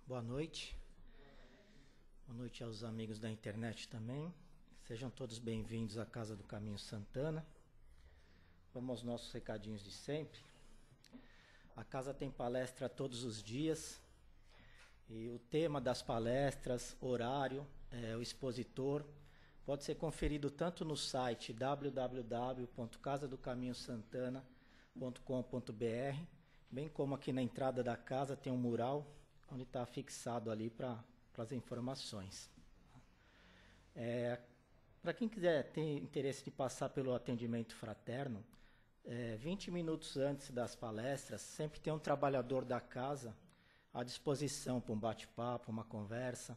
Boa noite. Boa noite aos amigos da internet também. Sejam todos bem-vindos à Casa do Caminho Santana. Vamos aos nossos recadinhos de sempre. A casa tem palestra todos os dias. E o tema das palestras, horário, o expositor, pode ser conferido tanto no site www.casadocaminhosantana.com.br, bem como aqui na entrada da casa tem um mural onde está fixado ali para as informações. Para quem quiser ter interesse de passar pelo atendimento fraterno, 20 minutos antes das palestras, sempre tem um trabalhador da casa à disposição para um bate-papo, uma conversa,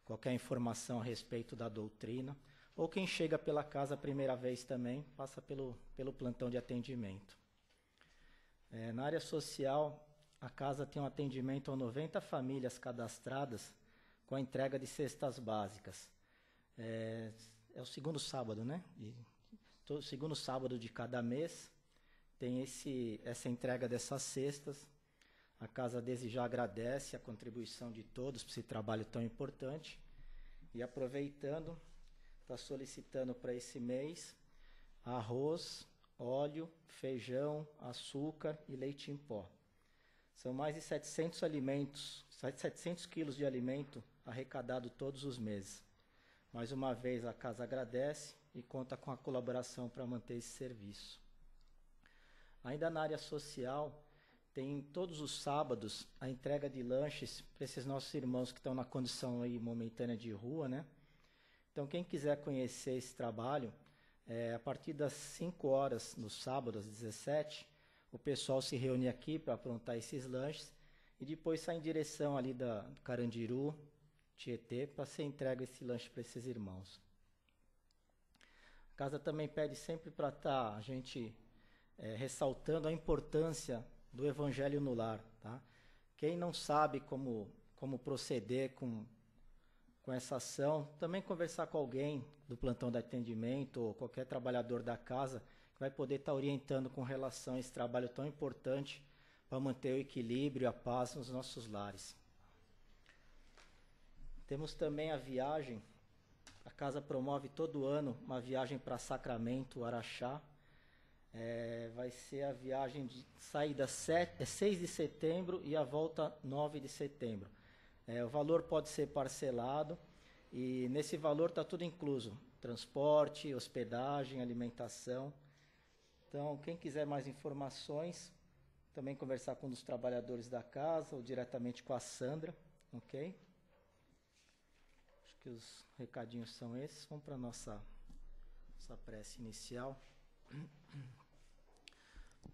qualquer informação a respeito da doutrina, ou quem chega pela casa a primeira vez também, passa pelo plantão de atendimento. Na área social, a casa tem um atendimento a 90 famílias cadastradas com a entrega de cestas básicas. É o segundo sábado, né? O segundo sábado de cada mês tem essa entrega dessas cestas. A casa desde já agradece a contribuição de todos para esse trabalho tão importante. E aproveitando, está solicitando para esse mês arroz, óleo, feijão, açúcar e leite em pó. São mais de 700 quilos de alimento arrecadado todos os meses. Mais uma vez a casa agradece e conta com a colaboração para manter esse serviço. Ainda na área social, tem todos os sábados a entrega de lanches para esses nossos irmãos que estão na condição aí momentânea de rua, né? Então quem quiser conhecer esse trabalho, a partir das 5 horas no sábado, às 17, o pessoal se reúne aqui para aprontar esses lanches e depois sai em direção ali da Carandiru, Tietê, para ser entregue esse lanche para esses irmãos. A casa também pede sempre para estar a gente ressaltando a importância do Evangelho no lar. Tá? Quem não sabe como proceder com essa ação, também conversar com alguém do plantão de atendimento ou qualquer trabalhador da casa que vai poder estar orientando com relação a esse trabalho tão importante para manter o equilíbrio e a paz nos nossos lares. Temos também a viagem, a casa promove todo ano uma viagem para Sacramento, Araxá. Vai ser a viagem de saída 6 de setembro e a volta 9 de setembro. O valor pode ser parcelado e nesse valor está tudo incluso, transporte, hospedagem, alimentação. Então, quem quiser mais informações, também conversar com um dos trabalhadores da casa ou diretamente com a Sandra, ok? Acho que os recadinhos são esses. Vamos para a nossa prece inicial.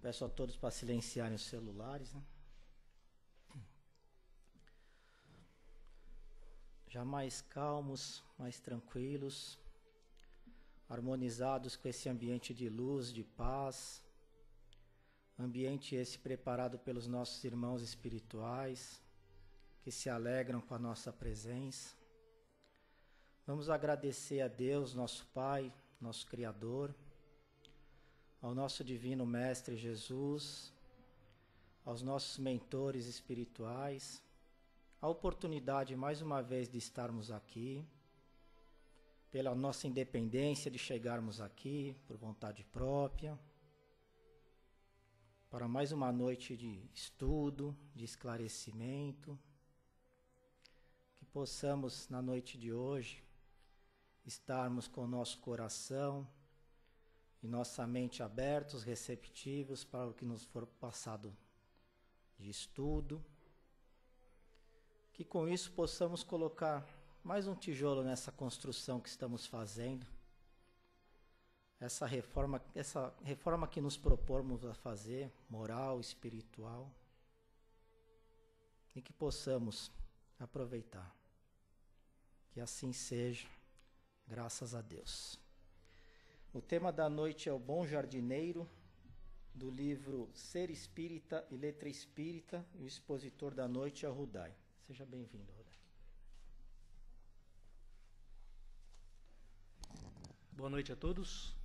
Peço a todos para silenciarem os celulares, né? Já mais calmos, mais tranquilos, harmonizados com esse ambiente de luz, de paz, ambiente esse preparado pelos nossos irmãos espirituais, que se alegram com a nossa presença. Vamos agradecer a Deus, nosso Pai, nosso Criador, ao nosso Divino Mestre Jesus, aos nossos mentores espirituais, a oportunidade mais uma vez de estarmos aqui, pela nossa independência de chegarmos aqui por vontade própria, para mais uma noite de estudo, de esclarecimento, que possamos na noite de hoje estarmos com o nosso coração e nossa mente abertos, receptivos para o que nos for passado de estudo, que com isso possamos colocar mais um tijolo nessa construção que estamos fazendo, essa reforma que nos propomos a fazer, moral, espiritual, e que possamos aproveitar. Que assim seja, graças a Deus. O tema da noite é o Bom Jardineiro, do livro Ser Espírita e Letra Espírita, e o expositor da noite é o Rudai. Seja bem-vindo, Rudai. Boa noite a todos.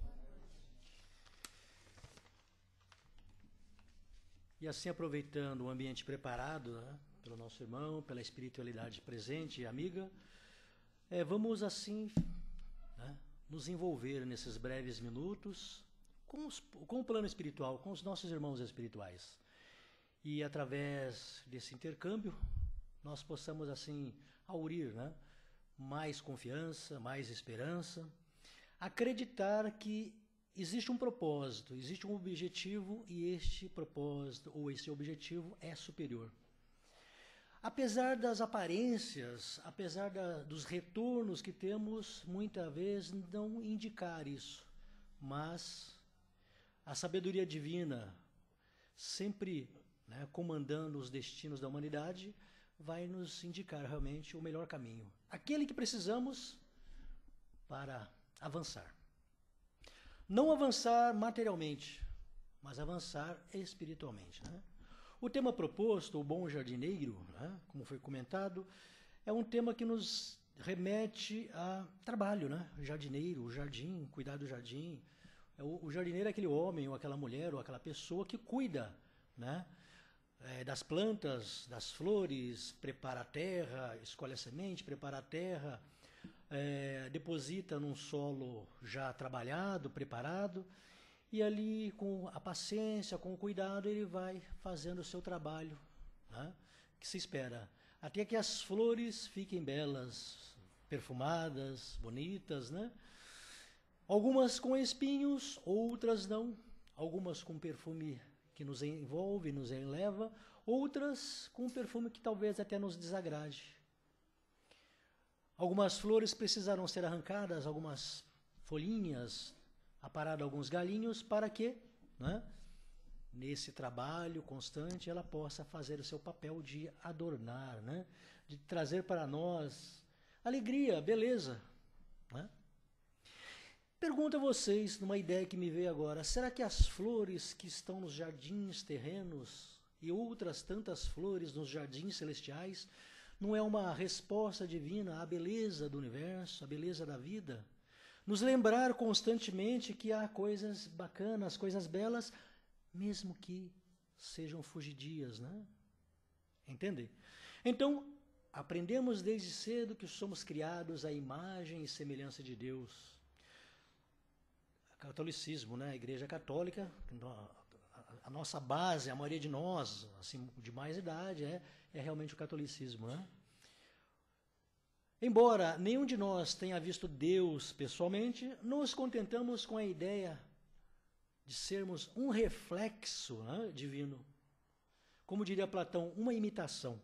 E assim, aproveitando o ambiente preparado, né, pelo nosso irmão, pela espiritualidade presente e amiga. Vamos assim, né, nos envolver nesses breves minutos com o plano espiritual, com os nossos irmãos espirituais. E através desse intercâmbio, nós possamos assim aurir, né, mais confiança, mais esperança, acreditar que existe um propósito, existe um objetivo e este propósito ou esse objetivo é superior. Apesar das aparências, apesar dos retornos que temos, muitas vezes não indicar isso, mas a sabedoria divina, sempre, né, comandando os destinos da humanidade, vai nos indicar realmente o melhor caminho, aquele que precisamos para avançar. Não avançar materialmente, mas avançar espiritualmente, né? O tema proposto, o bom jardineiro, né, como foi comentado, é um tema que nos remete a trabalho, né? Jardineiro, o jardim, cuidar do jardim. O jardineiro é aquele homem ou aquela mulher ou aquela pessoa que cuida, né, das plantas, das flores, prepara a terra, escolhe a semente, prepara a terra, deposita num solo já trabalhado, preparado, e ali com a paciência, com o cuidado, ele vai fazendo o seu trabalho, né, que se espera, até que as flores fiquem belas, perfumadas, bonitas, né? Algumas com espinhos, outras não, algumas com perfume que nos envolve, nos enleva, outras com perfume que talvez até nos desagrade. Algumas flores precisaram ser arrancadas, algumas folhinhas, aparado alguns galinhos, para que, né, nesse trabalho constante, ela possa fazer o seu papel de adornar, né, de trazer para nós alegria, beleza, né? Pergunto a vocês, numa ideia que me veio agora, será que as flores que estão nos jardins terrenos e outras tantas flores nos jardins celestiais não é uma resposta divina à beleza do universo, à beleza da vida? Nos lembrar constantemente que há coisas bacanas, coisas belas, mesmo que sejam fugidias, né? Entende? Então, aprendemos desde cedo que somos criados à imagem e semelhança de Deus. Catolicismo, né? A Igreja Católica, a nossa base, a maioria de nós, assim, de mais idade, é realmente o catolicismo, né? Embora nenhum de nós tenha visto Deus pessoalmente, nos contentamos com a ideia de sermos um reflexo, né, divino. Como diria Platão, uma imitação.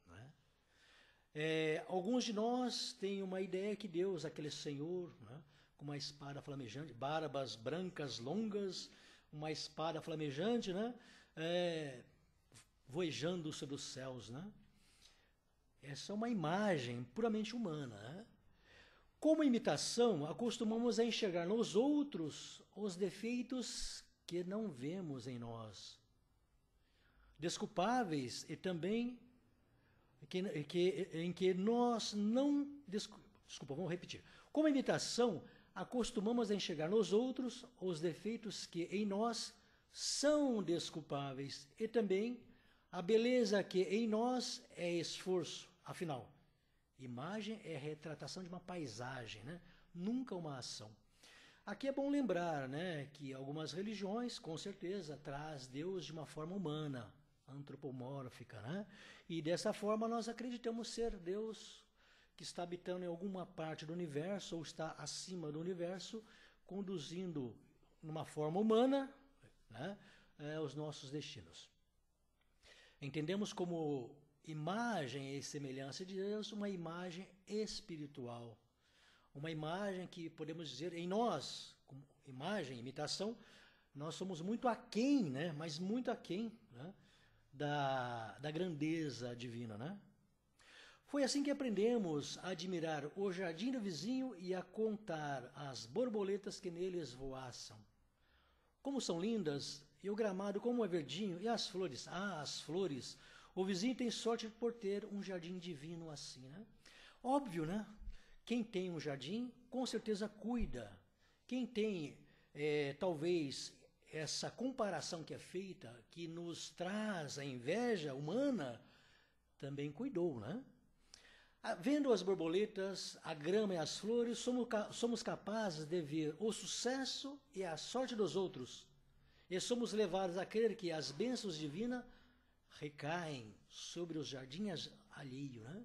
Né? Alguns de nós têm uma ideia que Deus, aquele Senhor, né, com uma espada flamejante, barbas brancas longas, uma espada flamejante, né, voejando sobre os céus, né? Essa é uma imagem puramente humana, né? Como imitação, acostumamos a enxergar nos outros os defeitos que não vemos em nós, desculpáveis e também em que nós não... Desculpa, vamos repetir. Como imitação, acostumamos a enxergar nos outros os defeitos que em nós são desculpáveis e também a beleza que em nós é esforço. Afinal, imagem é a retratação de uma paisagem, né? Nunca uma ação. Aqui é bom lembrar, né, que algumas religiões, com certeza, traz Deus de uma forma humana, antropomórfica, né? E dessa forma nós acreditamos ser Deus que está habitando em alguma parte do universo ou está acima do universo, conduzindo numa forma humana, né, os nossos destinos. Entendemos como imagem e semelhança de Deus uma imagem espiritual, uma imagem que podemos dizer em nós, como imagem, imitação, nós somos muito aquém, né, mas muito aquém, né, da grandeza divina, né? Foi assim que aprendemos a admirar o jardim do vizinho e a contar as borboletas que neles voaçam. Como são lindas, e o gramado como é verdinho, e as flores, as flores, o vizinho tem sorte por ter um jardim divino assim, né? Óbvio, né? Quem tem um jardim, com certeza cuida. Quem tem, talvez, essa comparação que é feita, que nos traz a inveja humana, também cuidou, né? Vendo as borboletas, a grama e as flores, somos capazes de ver o sucesso e a sorte dos outros. E somos levados a crer que as bênçãos divinas recaem sobre os jardins alheios, né?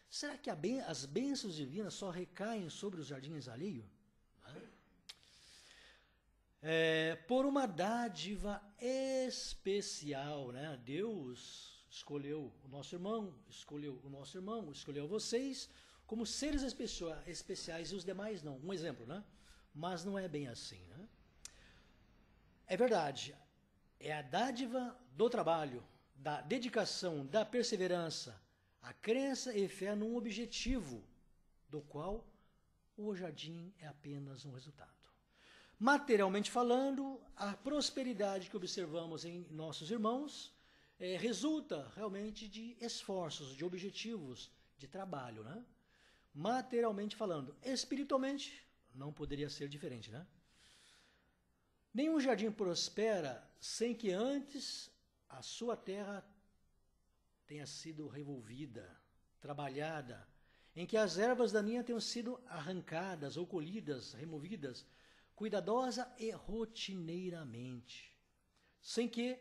Será que as bênçãos divinas só recaem sobre os jardins alheios? Por uma dádiva especial, né? Deus escolheu o nosso irmão, escolheu vocês como seres especiais e os demais não. Um exemplo, né? Mas não é bem assim, né? É verdade, é a dádiva do trabalho, da dedicação, da perseverança, a crença e fé num objetivo, do qual o jardim é apenas um resultado. Materialmente falando, a prosperidade que observamos em nossos irmãos resulta realmente de esforços, de objetivos, de trabalho, né? Materialmente falando. Espiritualmente, não poderia ser diferente, né? Nenhum jardim prospera sem que antes a sua terra tenha sido revolvida, trabalhada, em que as ervas daninhas tenham sido arrancadas ou colhidas, removidas, cuidadosa e rotineiramente, sem que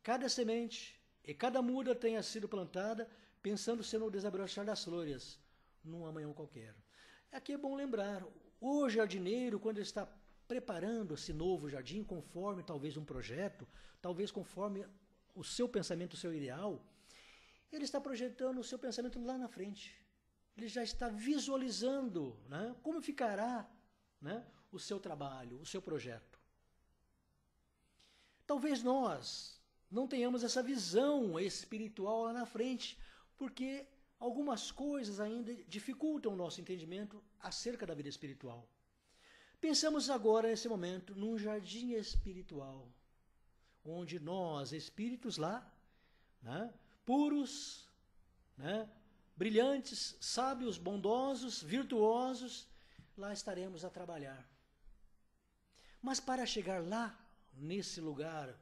cada semente e cada muda tenha sido plantada pensando-se no desabrochar das flores, num amanhã qualquer. Aqui é bom lembrar, o jardineiro, quando ele está preparando esse novo jardim, conforme talvez um projeto, talvez conforme o seu pensamento, o seu ideal, ele está projetando o seu pensamento lá na frente. Ele já está visualizando, né, como ficará, né, o seu trabalho, o seu projeto. Talvez nós não tenhamos essa visão espiritual lá na frente, porque algumas coisas ainda dificultam o nosso entendimento acerca da vida espiritual. Pensamos agora, nesse momento, num jardim espiritual, onde nós, espíritos lá, né, puros, né, brilhantes, sábios, bondosos, virtuosos, lá estaremos a trabalhar. Mas para chegar lá, nesse lugar,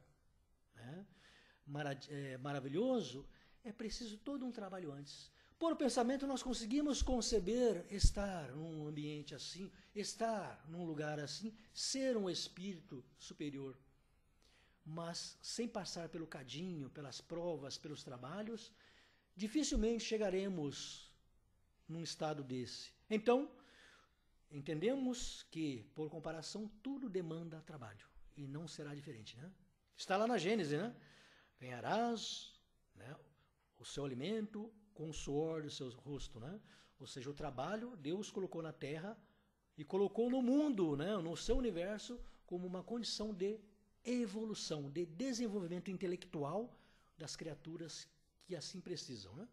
né, maravilhoso, é preciso todo um trabalho antes. Por pensamento, nós conseguimos conceber estar num ambiente assim, estar num lugar assim, ser um espírito superior. Mas sem passar pelo cadinho, pelas provas, pelos trabalhos, dificilmente chegaremos num estado desse. Então, entendemos que, por comparação, tudo demanda trabalho. E não será diferente, né? Está lá na Gênesis, né? Ganharás, né, o seu alimento com o suor do seu rosto, né? Ou seja, o trabalho Deus colocou na terra e colocou no mundo, né, no seu universo, como uma condição de evolução, de desenvolvimento intelectual das criaturas que assim precisam, né?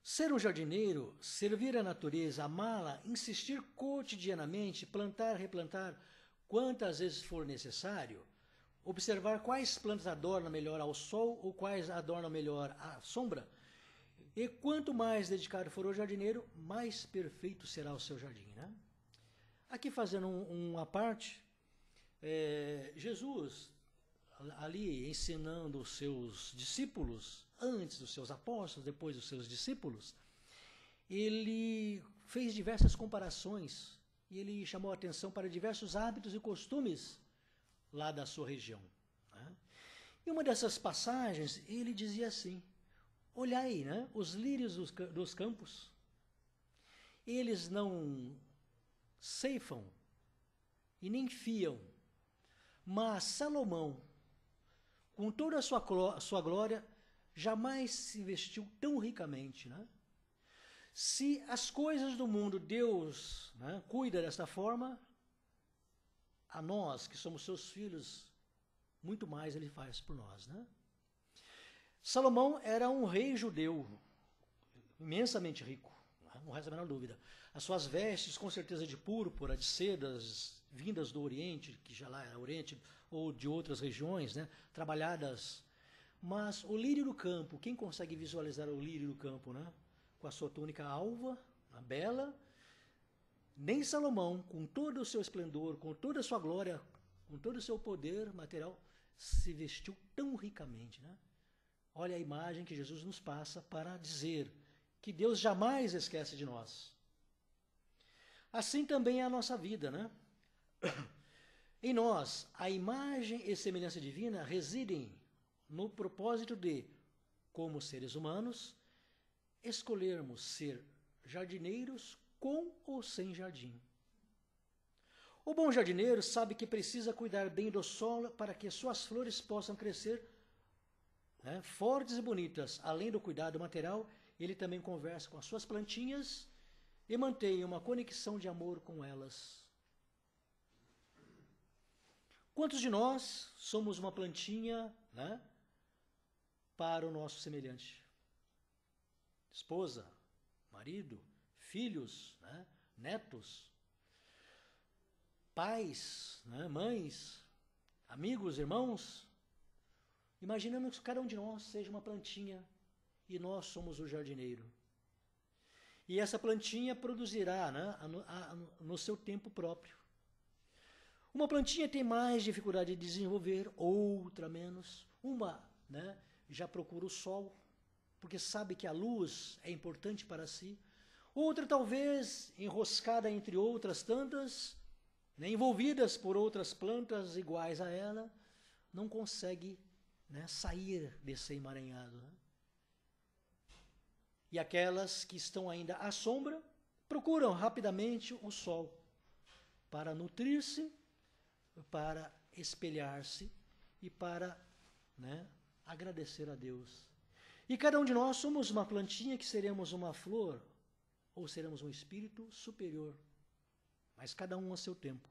Ser um jardineiro, servir a natureza, amá-la, insistir cotidianamente, plantar, replantar, quantas vezes for necessário, observar quais plantas adornam melhor ao sol ou quais adornam melhor à sombra, e quanto mais dedicado for o jardineiro, mais perfeito será o seu jardim, né? Aqui fazendo uma parte, Jesus, ali ensinando os seus discípulos, antes dos seus apóstolos, depois dos seus discípulos, ele fez diversas comparações e ele chamou a atenção para diversos hábitos e costumes lá da sua região, né? E uma dessas passagens, ele dizia assim: olhai, né, os lírios dos campos, eles não ceifam e nem fiam, mas Salomão, com toda a sua glória, jamais se vestiu tão ricamente, né? Se as coisas do mundo Deus, né, cuida desta forma, a nós que somos seus filhos, muito mais ele faz por nós, né? Salomão era um rei judeu, imensamente rico, não resta a menor dúvida. As suas vestes, com certeza de púrpura, de sedas vindas do Oriente, que já lá era Oriente, ou de outras regiões, né, trabalhadas. Mas o lírio do campo, quem consegue visualizar o lírio do campo, né, com a sua túnica alva, bela? Nem Salomão, com todo o seu esplendor, com toda a sua glória, com todo o seu poder material, se vestiu tão ricamente, né? Olha a imagem que Jesus nos passa para dizer que Deus jamais esquece de nós. Assim também é a nossa vida, né? Em nós, a imagem e semelhança divina residem no propósito de, como seres humanos, escolhermos ser jardineiros com ou sem jardim. O bom jardineiro sabe que precisa cuidar bem do solo para que suas flores possam crescer, né, fortes e bonitas. Além do cuidado material, ele também conversa com as suas plantinhas e mantém uma conexão de amor com elas. Quantos de nós somos uma plantinha, né, para o nosso semelhante? Esposa, marido, filhos, né, netos, pais, né, mães, amigos, irmãos. Imaginamos que cada um de nós seja uma plantinha e nós somos o jardineiro. E essa plantinha produzirá, né, no seu tempo próprio. Uma plantinha tem mais dificuldade de desenvolver, outra menos. Uma, né, já procura o sol, porque sabe que a luz é importante para si. Outra, talvez, enroscada entre outras tantas, né, envolvidas por outras plantas iguais a ela, não consegue, né, sair desse emaranhado. Né? E aquelas que estão ainda à sombra procuram rapidamente o sol para nutrir-se, para espelhar-se e para, né, agradecer a Deus. E cada um de nós somos uma plantinha que seremos uma flor ou seremos um espírito superior, mas cada um a seu tempo.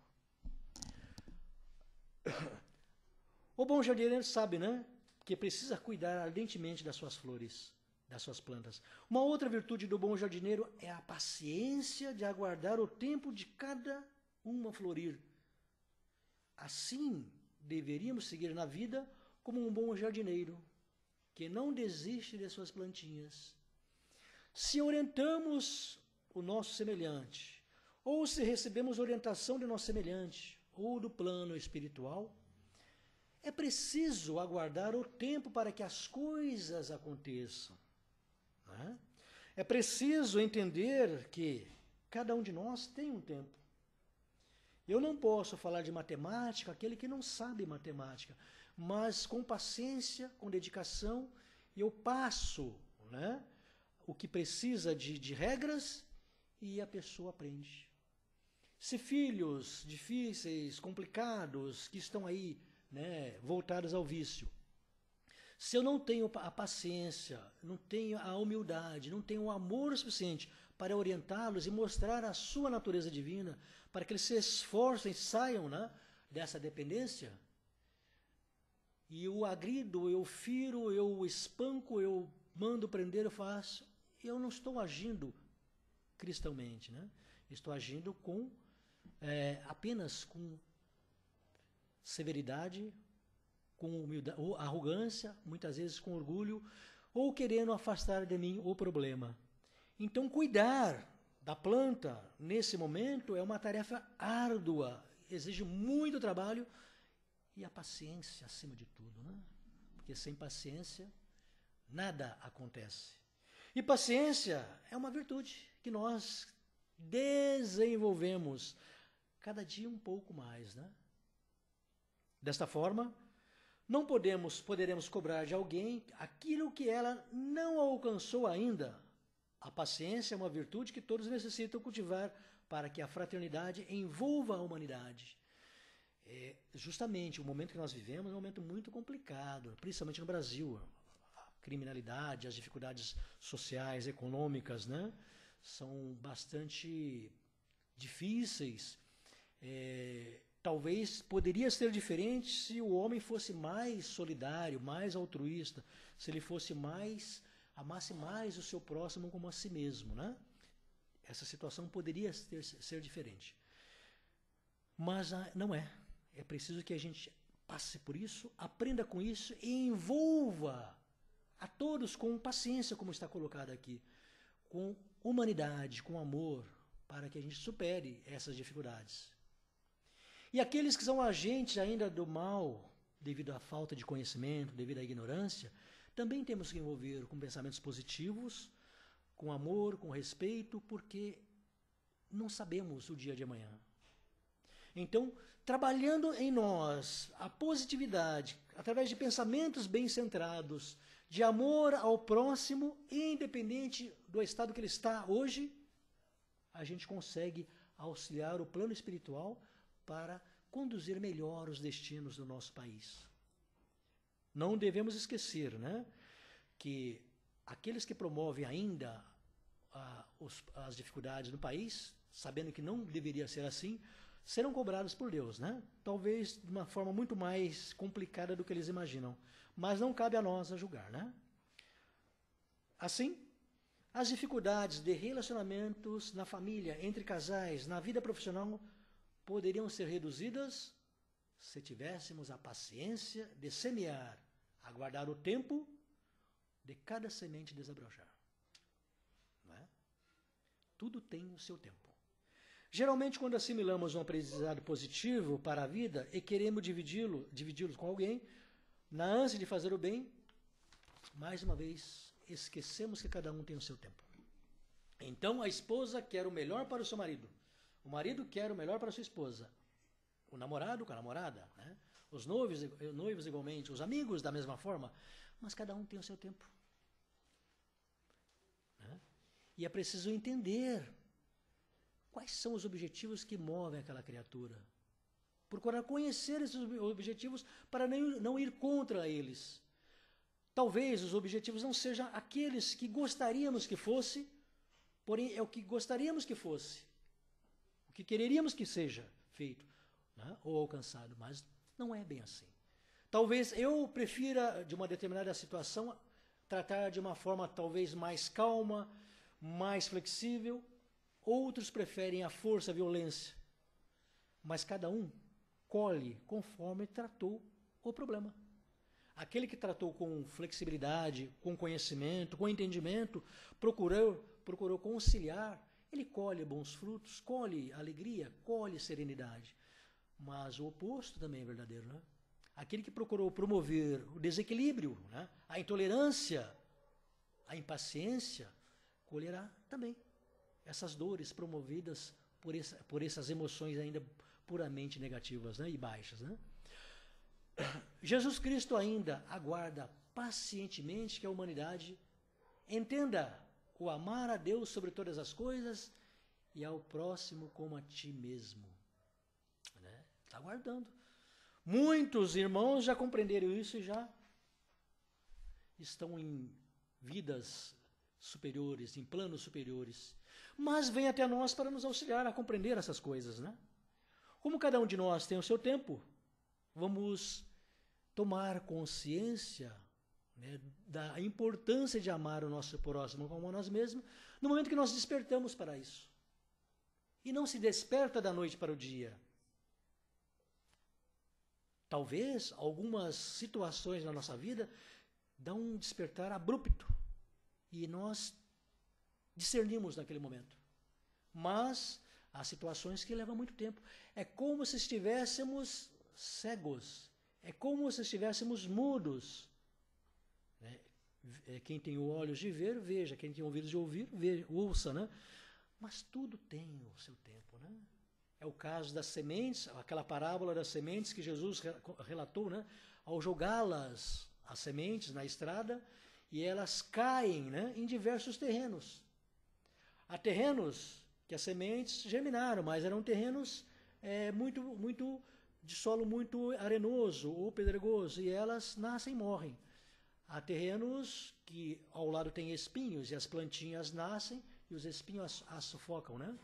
O bom jardineiro sabe, né, que precisa cuidar ardentemente das suas flores, das suas plantas. Uma outra virtude do bom jardineiro é a paciência de aguardar o tempo de cada uma florir. Assim, deveríamos seguir na vida como um bom jardineiro, que não desiste de suas plantinhas. Se orientamos o nosso semelhante, ou se recebemos orientação do nosso semelhante, ou do plano espiritual, é preciso aguardar o tempo para que as coisas aconteçam. Né? É preciso entender que cada um de nós tem um tempo. Eu não posso falar de matemática aquele que não sabe matemática, mas com paciência, com dedicação, eu passo, né, o que precisa de regras e a pessoa aprende. Se filhos difíceis, complicados, que estão aí, né, voltados ao vício, se eu não tenho a paciência, não tenho a humildade, não tenho o amor suficiente para orientá-los e mostrar a sua natureza divina, para que eles se esforcem e saiam, né, dessa dependência, e eu agrido, eu firo, eu espanco, eu mando prender, eu faço, eu não estou agindo cristãomente, né? Estou agindo com apenas com severidade, com humildade, ou arrogância, muitas vezes com orgulho, ou querendo afastar de mim o problema. Então, cuidar da planta nesse momento é uma tarefa árdua, exige muito trabalho e a paciência acima de tudo, né? Porque sem paciência nada acontece. E paciência é uma virtude que nós desenvolvemos cada dia um pouco mais, né? Desta forma, não poderemos cobrar de alguém aquilo que ela não alcançou ainda. A paciência é uma virtude que todos necessitam cultivar para que a fraternidade envolva a humanidade. Justamente o momento que nós vivemos é um momento muito complicado, principalmente no Brasil. A criminalidade, as dificuldades sociais, econômicas, né, são bastante difíceis. Talvez poderia ser diferente se o homem fosse mais solidário, mais altruísta, se ele fosse amasse mais o seu próximo como a si mesmo, né? Essa situação poderia ser diferente. Mas não é. É preciso que a gente passe por isso, aprenda com isso e envolva a todos com paciência, como está colocado aqui, com humanidade, com amor, para que a gente supere essas dificuldades. E aqueles que são agentes ainda do mal, devido à falta de conhecimento, devido à ignorância, Também temos que envolver com pensamentos positivos, com amor, com respeito, porque não sabemos o dia de amanhã. Então, trabalhando em nós a positividade, através de pensamentos bem centrados, de amor ao próximo, independente do estado que ele está hoje, a gente consegue auxiliar o plano espiritual para conduzir melhor os destinos do nosso país. Não devemos esquecer, né, que aqueles que promovem ainda as dificuldades no país, sabendo que não deveria ser assim, serão cobrados por Deus, né? Talvez de uma forma muito mais complicada do que eles imaginam, mas não cabe a nós a julgar, né? Assim, as dificuldades de relacionamentos na família, entre casais, na vida profissional, poderiam ser reduzidas se tivéssemos a paciência de semear, aguardar o tempo de cada semente desabrochar. Não é? Tudo tem o seu tempo. Geralmente, quando assimilamos um aprendizado positivo para a vida e queremos dividi-lo com alguém, na ânsia de fazer o bem, mais uma vez, esquecemos que cada um tem o seu tempo. Então, a esposa quer o melhor para o seu marido. O marido quer o melhor para a sua esposa. O namorado com a namorada, né? Os noivos igualmente, os amigos da mesma forma, mas cada um tem o seu tempo. Né? E é preciso entender quais são os objetivos que movem aquela criatura. Procurar conhecer esses objetivos para não ir contra eles. Talvez os objetivos não sejam aqueles que gostaríamos que fosse, porém é o que gostaríamos que fosse. O que quereríamos que seja feito, né, ou alcançado, mas não é bem assim. Talvez eu prefira, de uma determinada situação, tratar de uma forma talvez mais calma, mais flexível. Outros preferem a força, a violência. Mas cada um colhe conforme tratou o problema. Aquele que tratou com flexibilidade, com conhecimento, com entendimento, procurou conciliar, ele colhe bons frutos, colhe alegria, colhe serenidade. Mas o oposto também é verdadeiro, né? Aquele que procurou promover o desequilíbrio, né? A intolerância, a impaciência, colherá também essas dores promovidas por essas emoções ainda puramente negativas, né? E baixas, né? Jesus Cristo ainda aguarda pacientemente que a humanidade entenda o amar a Deus sobre todas as coisas e ao próximo como a ti mesmo. Está aguardando. Muitos irmãos já compreenderam isso e já estão em vidas superiores, em planos superiores. Mas vem até nós para nos auxiliar a compreender essas coisas, né? Como cada um de nós tem o seu tempo, vamos tomar consciência, né, da importância de amar o nosso próximo como a nós mesmos, no momento que nós despertamos para isso. E não se desperta da noite para o dia. Talvez algumas situações na nossa vida dão um despertar abrupto e nós discernimos naquele momento. Mas há situações que levam muito tempo. É como se estivéssemos cegos. É como se estivéssemos mudos. Quem tem olhos de ver, veja. Quem tem ouvidos de ouvir, veja, ouça, né? Mas tudo tem o seu tempo, né? É o caso das sementes, aquela parábola das sementes que Jesus relatou, né? Ao jogá-las, as sementes, na estrada, e elas caem, né, em diversos terrenos. Há terrenos que as sementes germinaram, mas eram terrenos muito de solo muito arenoso ou pedregoso, e elas nascem e morrem. Há terrenos que ao lado tem espinhos, e as plantinhas nascem, e os espinhos as sufocam, né?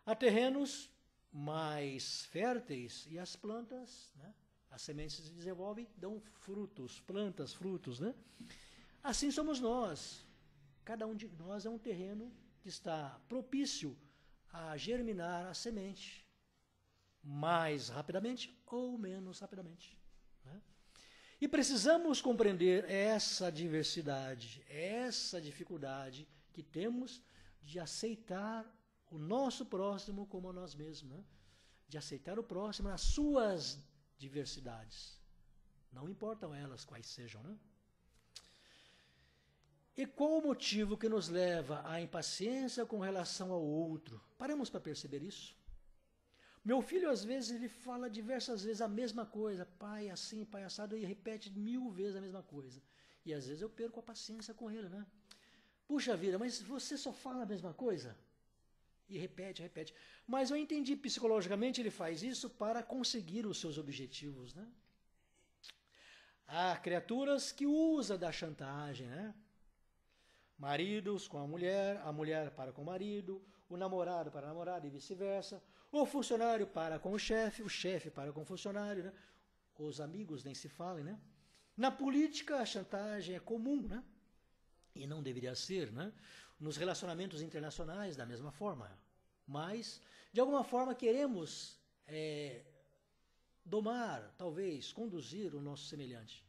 Há terrenos mais férteis, e as plantas, né, as sementes se desenvolvem, dão frutos, plantas, frutos, né? Assim somos nós. Cada um de nós é um terreno que está propício a germinar a semente, mais rapidamente ou menos rapidamente, né? E precisamos compreender essa diversidade, essa dificuldade que temos de aceitar o nosso próximo como a nós mesmos, né? De aceitar o próximo nas suas diversidades. Não importam elas quais sejam, né? E qual o motivo que nos leva à impaciência com relação ao outro? Paramos para perceber isso? Meu filho, às vezes, ele fala diversas vezes a mesma coisa. Pai, assim, pai, assado, e repete 1000 vezes a mesma coisa. E às vezes eu perco a paciência com ele, né? Puxa vida, mas você só fala a mesma coisa? E repete, repete. Mas eu entendi, psicologicamente, ele faz isso para conseguir os seus objetivos, né? Há criaturas que usam da chantagem, né? Maridos com a mulher para com o marido, o namorado para a namorada e vice-versa, o funcionário para com o chefe para com o funcionário, né? Os amigos nem se falem, né? Na política, a chantagem é comum, né? E não deveria ser, né? Nos relacionamentos internacionais, da mesma forma. Mas, de alguma forma, queremos domar, talvez, conduzir o nosso semelhante.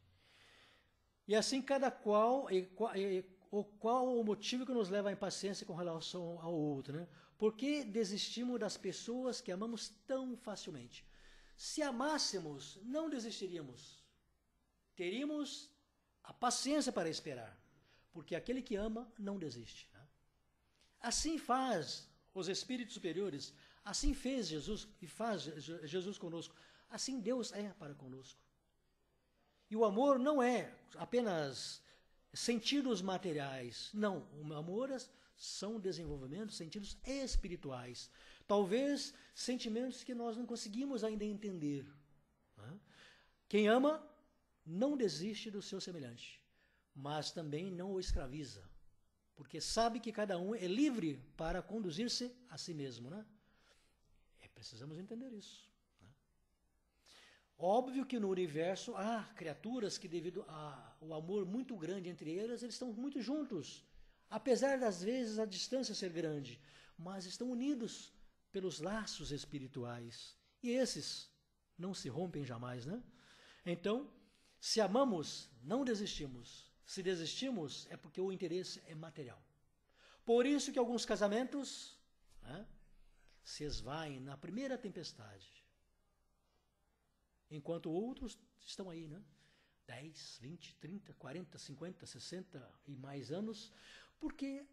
E assim, qual o motivo que nos leva à impaciência com relação ao outro, né? Por que desistimos das pessoas que amamos tão facilmente? Se amássemos, não desistiríamos. Teríamos a paciência para esperar, porque aquele que ama não desiste, né? Assim faz os espíritos superiores, assim fez Jesus e faz Jesus conosco, assim Deus é para conosco. E o amor não é apenas sentidos materiais, não, o amor são desenvolvimentos, sentidos espirituais, talvez sentimentos que nós não conseguimos ainda entender, né? Quem ama não desiste do seu semelhante, mas também não o escraviza, porque sabe que cada um é livre para conduzir-se a si mesmo, né? Precisamos entender isso, né? Óbvio que no universo há criaturas que, devido ao amor muito grande entre elas, eles estão muito juntos, apesar das vezes a distância ser grande, mas estão unidos pelos laços espirituais, e esses não se rompem jamais, né? Então, se amamos, não desistimos. Se desistimos, é porque o interesse é material. Por isso que alguns casamentos, né, se esvaem na primeira tempestade, enquanto outros estão aí, né? 10, 20, 30, 40, 50, 60 e mais anos, porque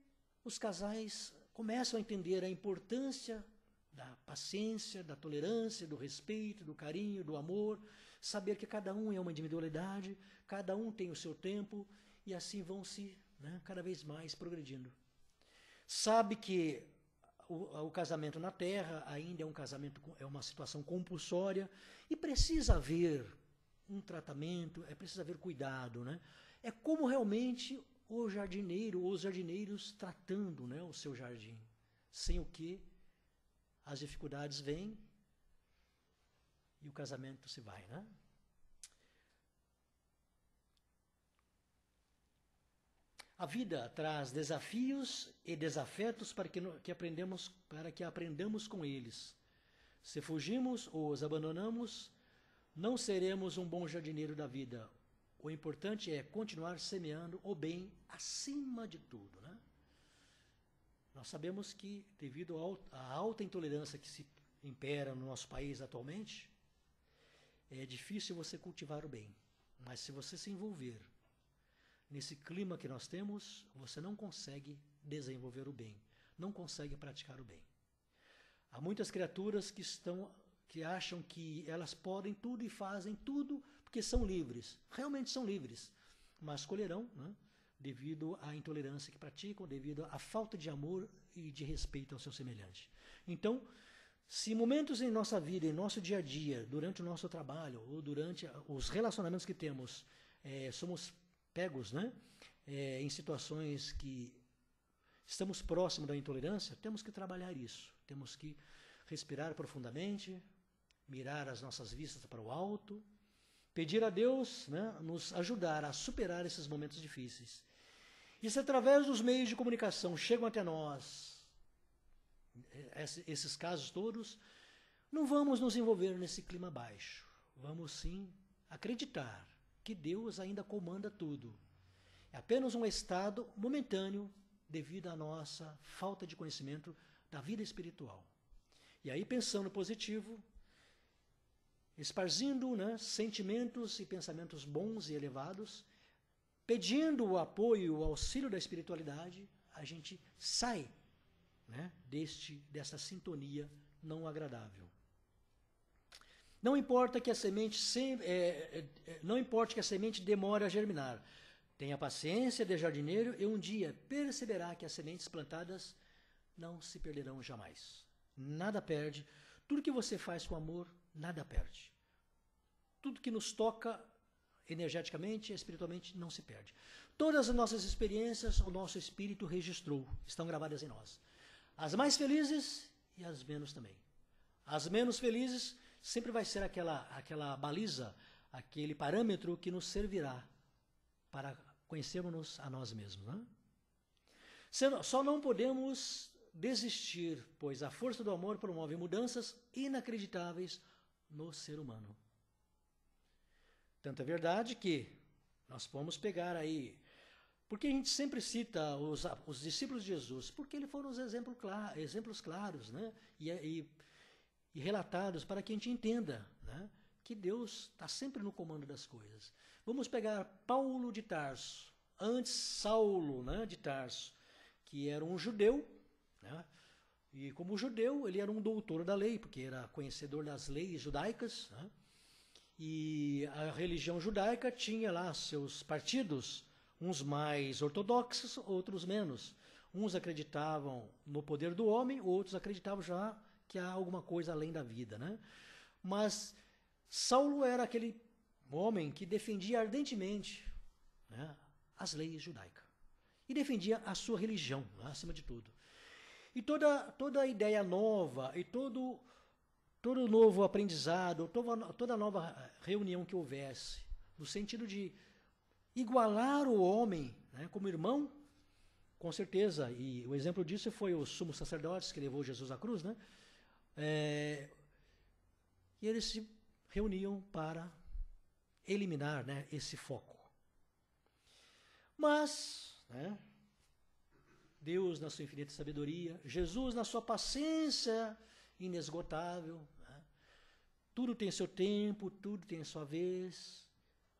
os casais começam a entender a importância da paciência, da tolerância, do respeito, do carinho, do amor, saber que cada um é uma individualidade, cada um tem o seu tempo, e assim vão se, né, cada vez mais progredindo. Sabe que o casamento na Terra ainda é um casamento, é uma situação compulsória, e precisa haver um tratamento, precisa haver cuidado, né? É como realmente o jardineiro ou os jardineiros tratando, né, o seu jardim, sem o que as dificuldades vêm e o casamento se vai, né? A vida traz desafios e desafetos para que aprendamos com eles. Se fugimos ou os abandonamos, não seremos um bom jardineiro da vida. O importante é continuar semeando o bem acima de tudo, né? Nós sabemos que, devido à alta intolerância que se impera no nosso país atualmente, é difícil você cultivar o bem. Mas se você se envolver nesse clima que nós temos, você não consegue desenvolver o bem, não consegue praticar o bem. Há muitas criaturas que acham que elas podem tudo e fazem tudo porque são livres. Realmente são livres, mas colherão, né, devido à intolerância que praticam, devido à falta de amor e de respeito ao seu semelhante. Então, se momentos em nossa vida, em nosso dia a dia, durante o nosso trabalho ou durante os relacionamentos que temos, somos pegos, né, em situações que estamos próximos da intolerância, temos que trabalhar isso. Temos que respirar profundamente, mirar as nossas vistas para o alto, pedir a Deus, né, nos ajudar a superar esses momentos difíceis. E se através dos meios de comunicação chegam até nós esses casos todos, não vamos nos envolver nesse clima baixo. Vamos sim acreditar que Deus ainda comanda tudo. É apenas um estado momentâneo devido à nossa falta de conhecimento da vida espiritual. E aí, pensando positivo, esparzindo, né, sentimentos e pensamentos bons e elevados, pedindo o apoio, o auxílio da espiritualidade, a gente sai, né, dessa sintonia não agradável. Não importa que a semente não importa que a semente demore a germinar. Tenha paciência de jardineiro e um dia perceberá que as sementes plantadas não se perderão jamais. Nada perde. Tudo que você faz com amor, nada perde. Tudo que nos toca energeticamente e espiritualmente não se perde. Todas as nossas experiências, o nosso espírito registrou, estão gravadas em nós. As mais felizes e as menos também. As menos felizes sempre vai ser aquela baliza, aquele parâmetro que nos servirá para conhecermos a nós mesmos. Né? Só não podemos desistir, pois a força do amor promove mudanças inacreditáveis no ser humano. Tanto é verdade que nós podemos pegar aí, porque a gente sempre cita os discípulos de Jesus, porque eles foram os exemplos claros, né? E relatados para que a gente entenda, né, que Deus está sempre no comando das coisas. Vamos pegar Paulo de Tarso, antes Saulo, né, de Tarso, que era um judeu, né, e como judeu ele era um doutor da lei, porque era conhecedor das leis judaicas, né, e a religião judaica tinha lá seus partidos, uns mais ortodoxos, outros menos. Uns acreditavam no poder do homem, outros acreditavam já que há alguma coisa além da vida, né? Mas Saulo era aquele homem que defendia ardentemente, né, as leis judaicas. E defendia a sua religião, né, acima de tudo. E toda ideia nova, e todo novo aprendizado, toda nova reunião que houvesse, no sentido de igualar o homem, né, como irmão, com certeza, e o exemplo disso foi o sumo sacerdote que levou Jesus à cruz, né? E eles se reuniam para eliminar, né, esse foco. Mas, né, Deus na sua infinita sabedoria, Jesus na sua paciência inesgotável, né, tudo tem seu tempo, tudo tem sua vez.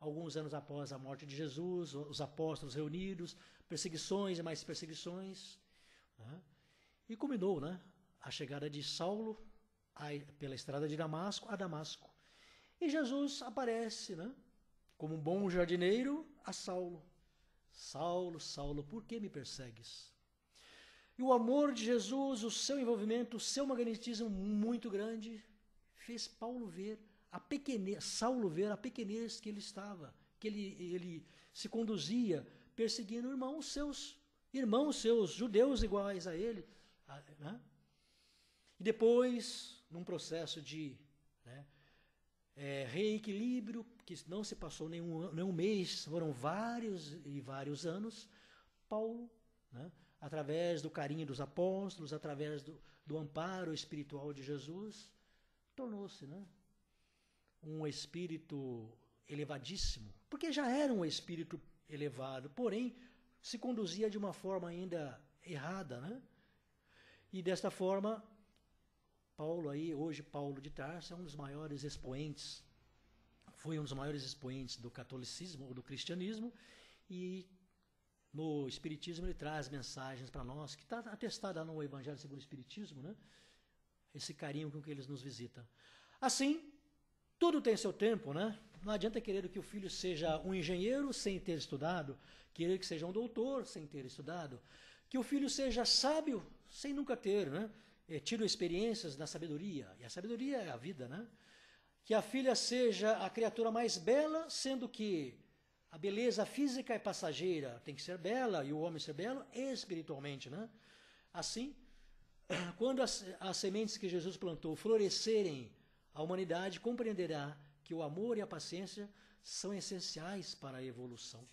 Alguns anos após a morte de Jesus, os apóstolos reunidos, perseguições e mais perseguições, né, e culminou, né, a chegada de Saulo pela estrada de Damasco a Damasco. E Jesus aparece, né, como um bom jardineiro a Saulo. Saulo, Saulo, por que me persegues? E o amor de Jesus, o seu envolvimento, o seu magnetismo muito grande, fez Saulo ver a pequenez que ele estava, que ele se conduzia perseguindo irmãos seus, judeus iguais a ele, né? E depois, num processo de, né, reequilíbrio, que não se passou nenhum mês, foram vários e vários anos, Paulo, né, através do carinho dos apóstolos, através do amparo espiritual de Jesus, tornou-se, né, um espírito elevadíssimo, porque já era um espírito elevado, porém se conduzia de uma forma ainda errada, né? E desta forma, hoje Paulo de Tarso é um dos maiores expoentes, foi um dos maiores expoentes do catolicismo ou do cristianismo, e no Espiritismo ele traz mensagens para nós, que está atestada no Evangelho segundo o Espiritismo, né? Esse carinho com que eles nos visitam. Assim, tudo tem seu tempo, né? Não adianta querer que o filho seja um engenheiro sem ter estudado, querer que seja um doutor sem ter estudado, que o filho seja sábio sem nunca ter, né, tido experiências na sabedoria, e a sabedoria é a vida, né? Que a filha seja a criatura mais bela, sendo que a beleza física é passageira, tem que ser bela, e o homem ser belo espiritualmente, né? Assim, quando as sementes que Jesus plantou florescerem, a humanidade compreenderá que o amor e a paciência são essenciais para a evolução.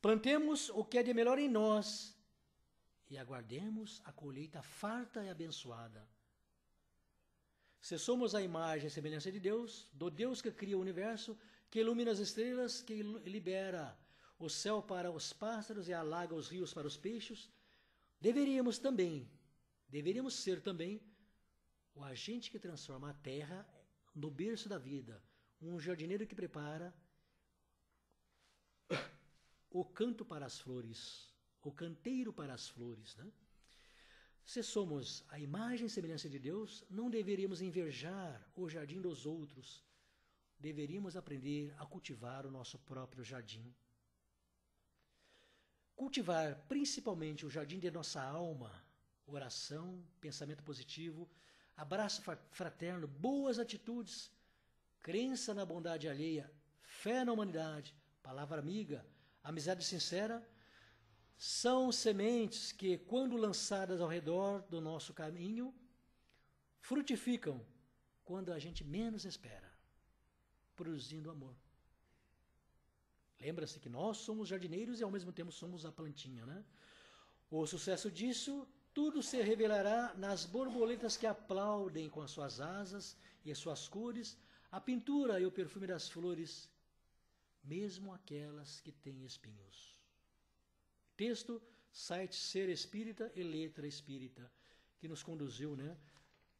Plantemos o que é de melhor em nós e aguardemos a colheita farta e abençoada. Se somos a imagem e semelhança de Deus, do Deus que cria o universo, que ilumina as estrelas, que libera o céu para os pássaros e alaga os rios para os peixes, deveríamos ser também o agente que transforma a terra no berço da vida, um jardineiro que prepara o canto para as flores, o canteiro para as flores, né? Se somos a imagem e semelhança de Deus, não deveríamos invejar o jardim dos outros. Deveríamos aprender a cultivar o nosso próprio jardim. Cultivar principalmente o jardim de nossa alma, oração, pensamento positivo, abraço fraterno, boas atitudes, crença na bondade alheia, fé na humanidade, palavra amiga, amizade sincera, são sementes que, quando lançadas ao redor do nosso caminho, frutificam quando a gente menos espera, produzindo amor. Lembra-se que nós somos jardineiros e ao mesmo tempo somos a plantinha, né? O sucesso disso, tudo se revelará nas borboletas que aplaudem com as suas asas e as suas cores, a pintura e o perfume das flores, mesmo aquelas que têm espinhos. Texto, site Ser Espírita e Letra Espírita, que nos conduziu, né,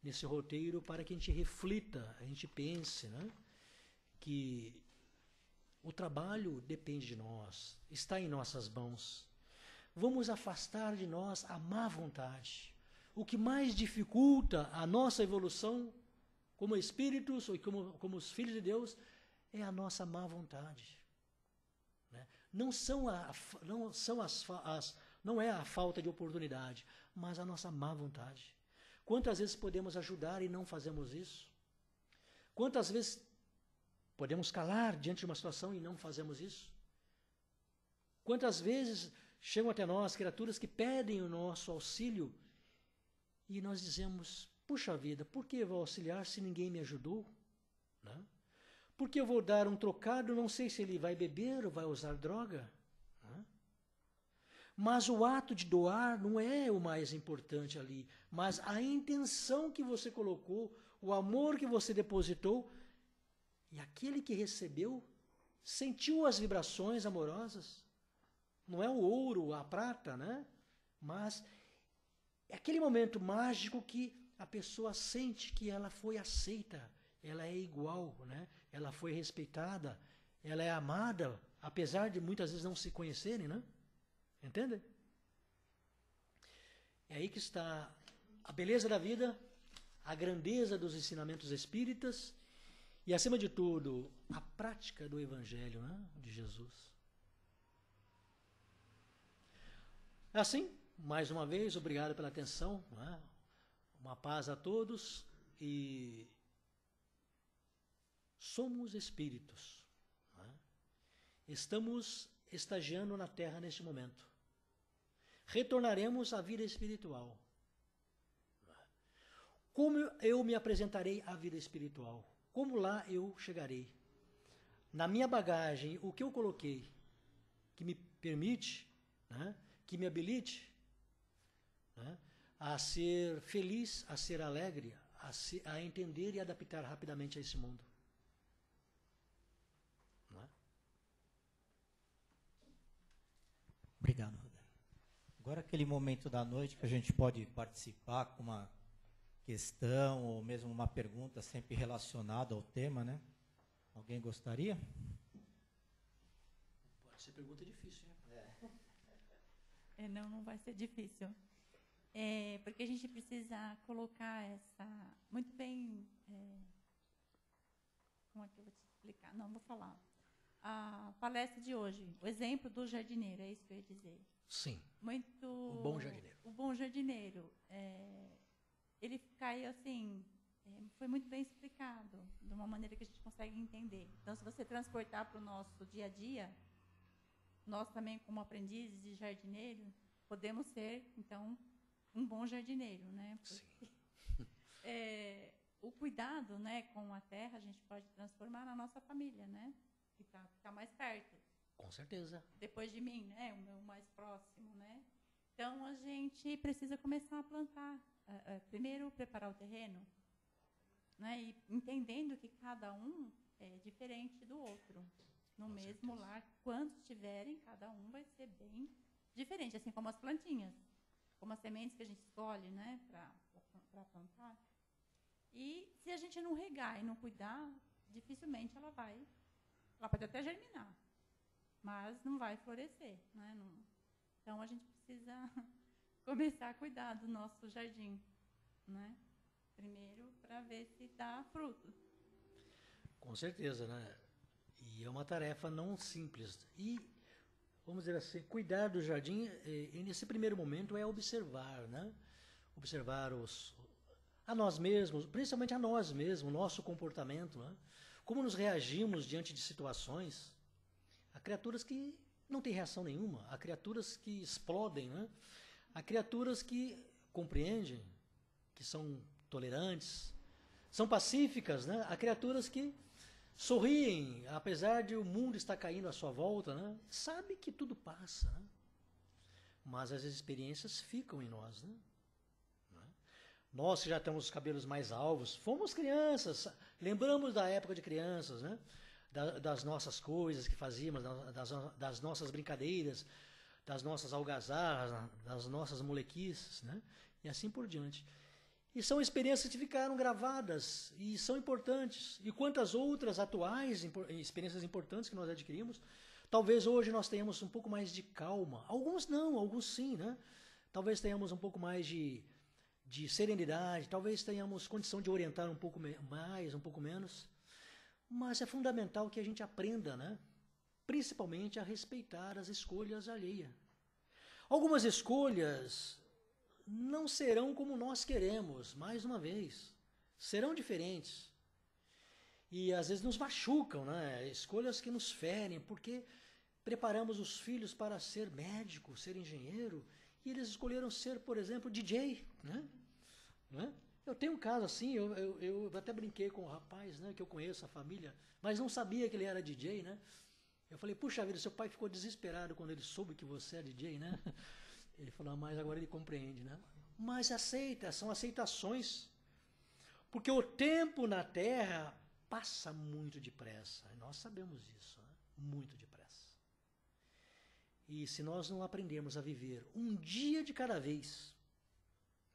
nesse roteiro para que a gente reflita, a gente pense, né, que o trabalho depende de nós, está em nossas mãos. Vamos afastar de nós a má vontade. O que mais dificulta a nossa evolução como espíritos ou como os filhos de Deus é a nossa má vontade. Não é a falta de oportunidade, mas a nossa má vontade. Quantas vezes podemos ajudar e não fazemos isso? Quantas vezes podemos calar diante de uma situação e não fazemos isso? Quantas vezes chegam até nós criaturas que pedem o nosso auxílio e nós dizemos, puxa vida, por que eu vou auxiliar se ninguém me ajudou? Não? Porque eu vou dar um trocado, não sei se ele vai beber ou vai usar droga. Né? Mas o ato de doar não é o mais importante ali, mas a intenção que você colocou, o amor que você depositou, e aquele que recebeu sentiu as vibrações amorosas. Não é o ouro, a prata, né? Mas é aquele momento mágico que a pessoa sente que ela foi aceita, ela é igual, né? Ela foi respeitada, ela é amada, apesar de muitas vezes não se conhecerem, né? Entende? É aí que está a beleza da vida, a grandeza dos ensinamentos espíritas e, acima de tudo, a prática do Evangelho, né, de Jesus. Assim, mais uma vez, obrigado pela atenção, né? Uma paz a todos e somos espíritos. Né? Estamos estagiando na Terra neste momento. Retornaremos à vida espiritual. Como eu me apresentarei à vida espiritual? Como lá eu chegarei? Na minha bagagem, o que eu coloquei que me permite, né, que me habilite, né, a ser feliz, a ser alegre, a entender e adaptar rapidamente a esse mundo. Não é? Obrigado, Rodrigo. Agora aquele momento da noite que a gente pode participar com uma questão ou mesmo uma pergunta sempre relacionada ao tema, né? Alguém gostaria? Pode ser pergunta difícil, né? Não vai ser difícil. Porque a gente precisa colocar essa... Muito bem... como é que eu vou te explicar? Não, vou falar. A palestra de hoje, o exemplo do jardineiro, é isso que eu ia dizer. Sim. Muito... O bom jardineiro. O bom jardineiro. Ele caiu assim... foi muito bem explicado, de uma maneira que a gente consegue entender. Então, se você transportar para o nosso dia a dia... Nós também, como aprendizes de jardineiro, podemos ser, então, um bom jardineiro, né? Porque, o cuidado, né, com a terra, a gente pode transformar na nossa família, né? Que tá mais perto. Com certeza. Depois de mim, né? O meu mais próximo, né? Então, a gente precisa começar a plantar. Primeiro, preparar o terreno, né? E entendendo que cada um é diferente do outro. No mesmo lar, quantos tiverem, cada um vai ser bem diferente, assim como as plantinhas, como as sementes que a gente escolhe, né, para plantar. E se a gente não regar e não cuidar, dificilmente ela pode até germinar, mas não vai florescer, né? Então, a gente precisa começar a cuidar do nosso jardim, né? Primeiro, para ver se dá fruto. Com certeza, né? E é uma tarefa não simples. E, vamos dizer assim, cuidar do jardim, e nesse primeiro momento, é observar, né? Observar a nós mesmos, principalmente a nós mesmos, o nosso comportamento, né? Como nos reagimos diante de situações. Há criaturas que não têm reação nenhuma, há criaturas que explodem, né? Há criaturas que compreendem, que são tolerantes, são pacíficas, né? Há criaturas que sorriem, apesar de o mundo estar caindo à sua volta, né? Sabe que tudo passa, né? Mas as experiências ficam em nós, né? Nós que já temos os cabelos mais alvos, fomos crianças, lembramos da época de crianças, né? Das nossas coisas que fazíamos, das nossas brincadeiras, das nossas algazarras, das nossas molequices, né? E assim por diante. E são experiências que ficaram gravadas e são importantes. E quantas outras atuais experiências importantes que nós adquirimos, talvez hoje nós tenhamos um pouco mais de calma. Alguns não, alguns sim, né? Talvez tenhamos um pouco mais de serenidade, talvez tenhamos condição de orientar um pouco mais, um pouco menos. Mas é fundamental que a gente aprenda, né? Principalmente a respeitar as escolhas alheias. Algumas escolhas não serão como nós queremos, mais uma vez. Serão diferentes. E às vezes nos machucam, né? Escolhas que nos ferem, porque preparamos os filhos para ser médico, ser engenheiro, e eles escolheram ser, por exemplo, DJ, né? Eu tenho um caso assim, eu até brinquei com o rapaz, né, que eu conheço a família, mas não sabia que ele era DJ, né? Eu falei, puxa vida, seu pai ficou desesperado quando ele soube que você é DJ, né? Ele falou, mas agora ele compreende, né? Mas aceita, são aceitações. Porque o tempo na Terra passa muito depressa. Nós sabemos disso, né? Muito depressa. E se nós não aprendermos a viver um dia de cada vez,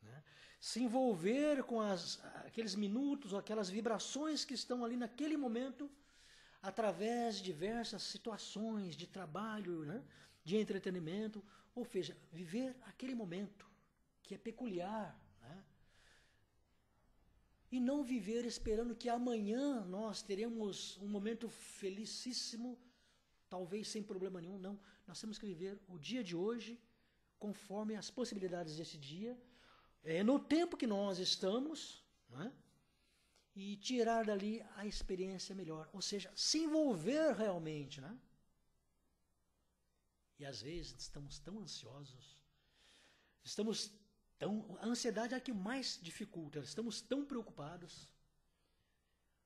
né? Se envolver com aqueles minutos, ou aquelas vibrações que estão ali naquele momento, através de diversas situações de trabalho, né? De entretenimento, ou seja, viver aquele momento que é peculiar, né? E não viver esperando que amanhã nós teremos um momento felicíssimo, talvez sem problema nenhum. Não, nós temos que viver o dia de hoje conforme as possibilidades desse dia, no tempo que nós estamos, né? E tirar dali a experiência melhor, ou seja, se envolver realmente, né? E às vezes estamos tão ansiosos, a ansiedade é a que mais dificulta, estamos tão preocupados,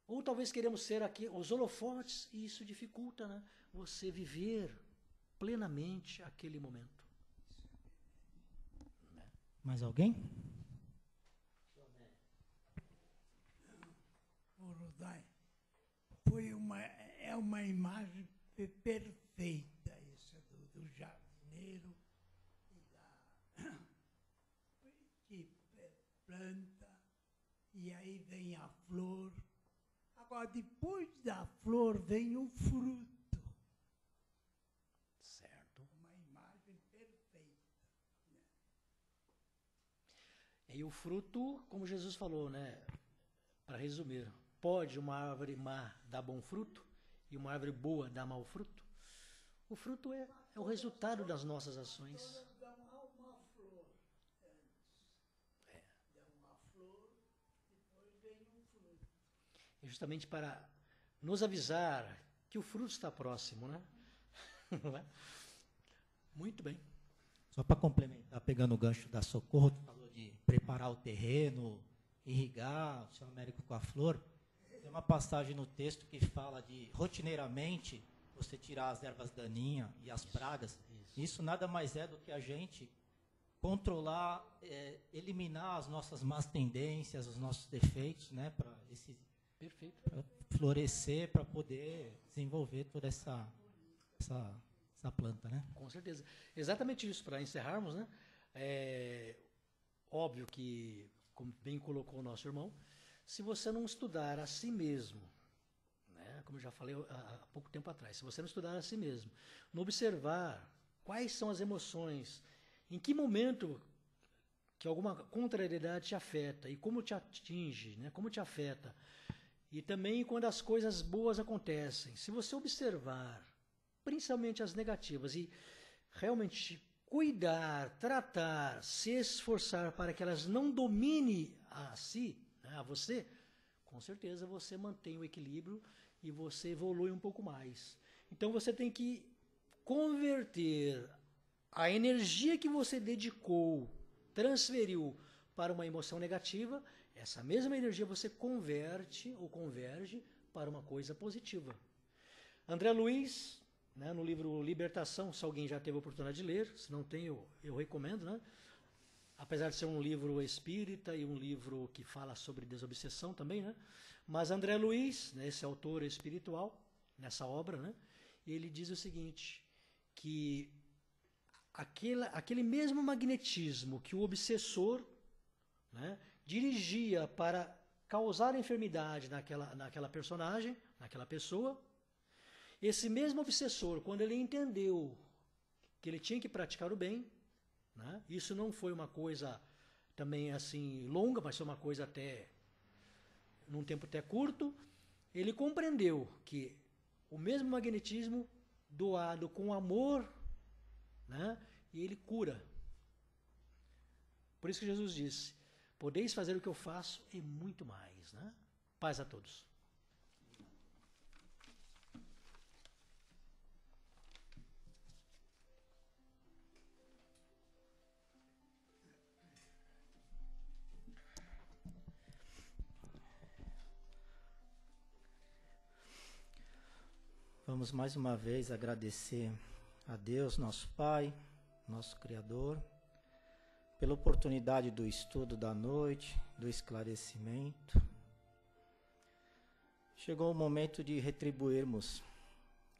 ou talvez queremos ser aqui os holofotes, e isso dificulta, né? Você viver plenamente aquele momento. Mais alguém? É uma imagem perfeita essa do jardineiro que planta e aí vem a flor. Agora, depois da flor vem o fruto. Certo. Uma imagem perfeita. Né? E o fruto, como Jesus falou, né? Para resumir, pode uma árvore má dar bom fruto e uma árvore boa dar mau fruto? O fruto é o resultado das nossas ações. Todas dão uma flor antes. Dão uma flor, depois vem um fruto. É justamente para nos avisar que o fruto está próximo, né? Muito bem. Só para complementar, pegando o gancho da Socorro, tu falou de preparar o terreno, irrigar o seu Américo com a flor. Tem uma passagem no texto que fala de, rotineiramente, você tirar as ervas daninhas e as pragas. Isso nada mais é do que a gente controlar, eliminar as nossas más tendências, os nossos defeitos, né, para florescer, para poder desenvolver toda essa planta, né? Com certeza. Exatamente isso, para encerrarmos, né? Óbvio que, como bem colocou o nosso irmão, se você não estudar a si mesmo, né, né, como eu já falei há pouco tempo atrás, se você não estudar a si mesmo, não observar quais são as emoções, em que momento que alguma contrariedade te afeta e como te atinge, né, como te afeta, e também quando as coisas boas acontecem. Se você observar, principalmente as negativas, e realmente cuidar, tratar, se esforçar para que elas não dominem a si, né, a você, com certeza você mantém o equilíbrio e você evolui um pouco mais. Então você tem que converter a energia que você dedicou, transferiu para uma emoção negativa, essa mesma energia você converte ou converge para uma coisa positiva. André Luiz, né, no livro Libertação, se alguém já teve a oportunidade de ler, se não tem, eu recomendo, né? Apesar de ser um livro espírita e um livro que fala sobre desobsessão também, né? Mas André Luiz, né, esse autor espiritual, nessa obra, né, ele diz o seguinte, que aquele mesmo magnetismo que o obsessor, né, dirigia para causar enfermidade naquela personagem, naquela pessoa, esse mesmo obsessor, quando ele entendeu que ele tinha que praticar o bem, né, isso não foi uma coisa também assim longa, mas foi uma coisa até num tempo até curto, ele compreendeu que o mesmo magnetismo doado com amor, né, e ele cura. Por isso que Jesus disse, podeis fazer o que eu faço e muito mais, né? Paz a todos. Vamos mais uma vez agradecer a Deus, nosso Pai, nosso Criador, pela oportunidade do estudo da noite, do esclarecimento. Chegou o momento de retribuirmos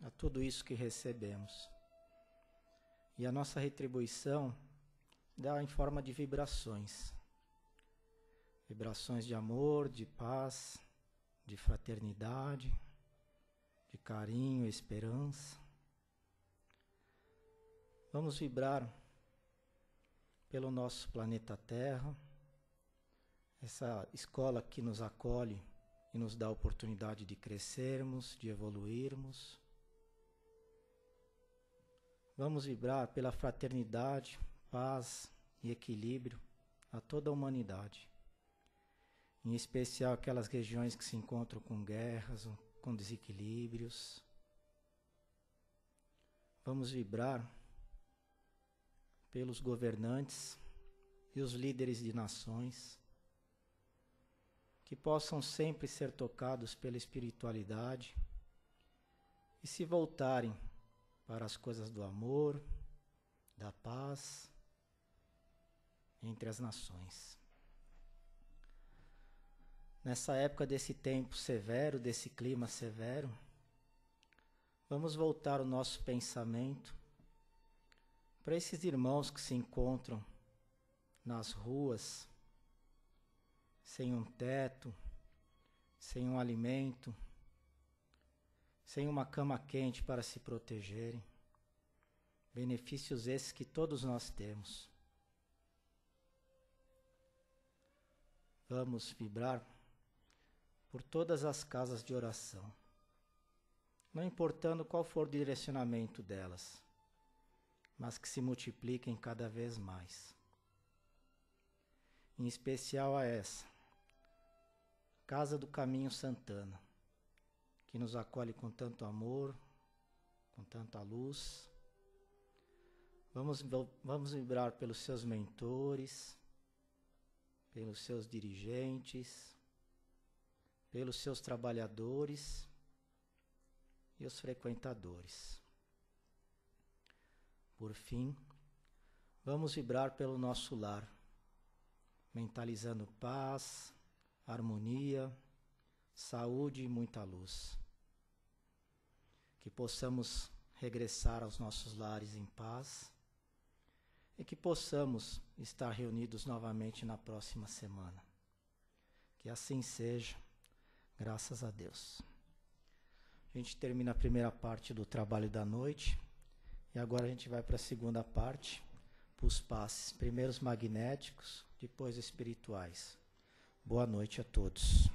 a tudo isso que recebemos. E a nossa retribuição dá em forma de vibrações. Vibrações de amor, de paz, de fraternidade, de carinho, esperança. Vamos vibrar pelo nosso planeta Terra, essa escola que nos acolhe e nos dá a oportunidade de crescermos, de evoluirmos. Vamos vibrar pela fraternidade, paz e equilíbrio a toda a humanidade, em especial aquelas regiões que se encontram com guerras, com desequilíbrios. Vamos vibrar pelos governantes e os líderes de nações, que possam sempre ser tocados pela espiritualidade e se voltarem para as coisas do amor, da paz entre as nações. Nessa época desse tempo severo, desse clima severo, vamos voltar o nosso pensamento para esses irmãos que se encontram nas ruas, sem um teto, sem um alimento, sem uma cama quente para se protegerem. Benefícios esses que todos nós temos. Vamos vibrar por todas as casas de oração, não importando qual for o direcionamento delas, mas que se multipliquem cada vez mais. Em especial a essa, Casa do Caminho Santana, que nos acolhe com tanto amor, com tanta luz. Vamos vibrar pelos seus mentores, pelos seus dirigentes, pelos seus trabalhadores e os frequentadores. Por fim, vamos vibrar pelo nosso lar, mentalizando paz, harmonia, saúde e muita luz. Que possamos regressar aos nossos lares em paz e que possamos estar reunidos novamente na próxima semana. Que assim seja, graças a Deus. A gente termina a primeira parte do trabalho da noite. E agora a gente vai para a segunda parte, para os passes. Primeiro os magnéticos, depois espirituais. Boa noite a todos.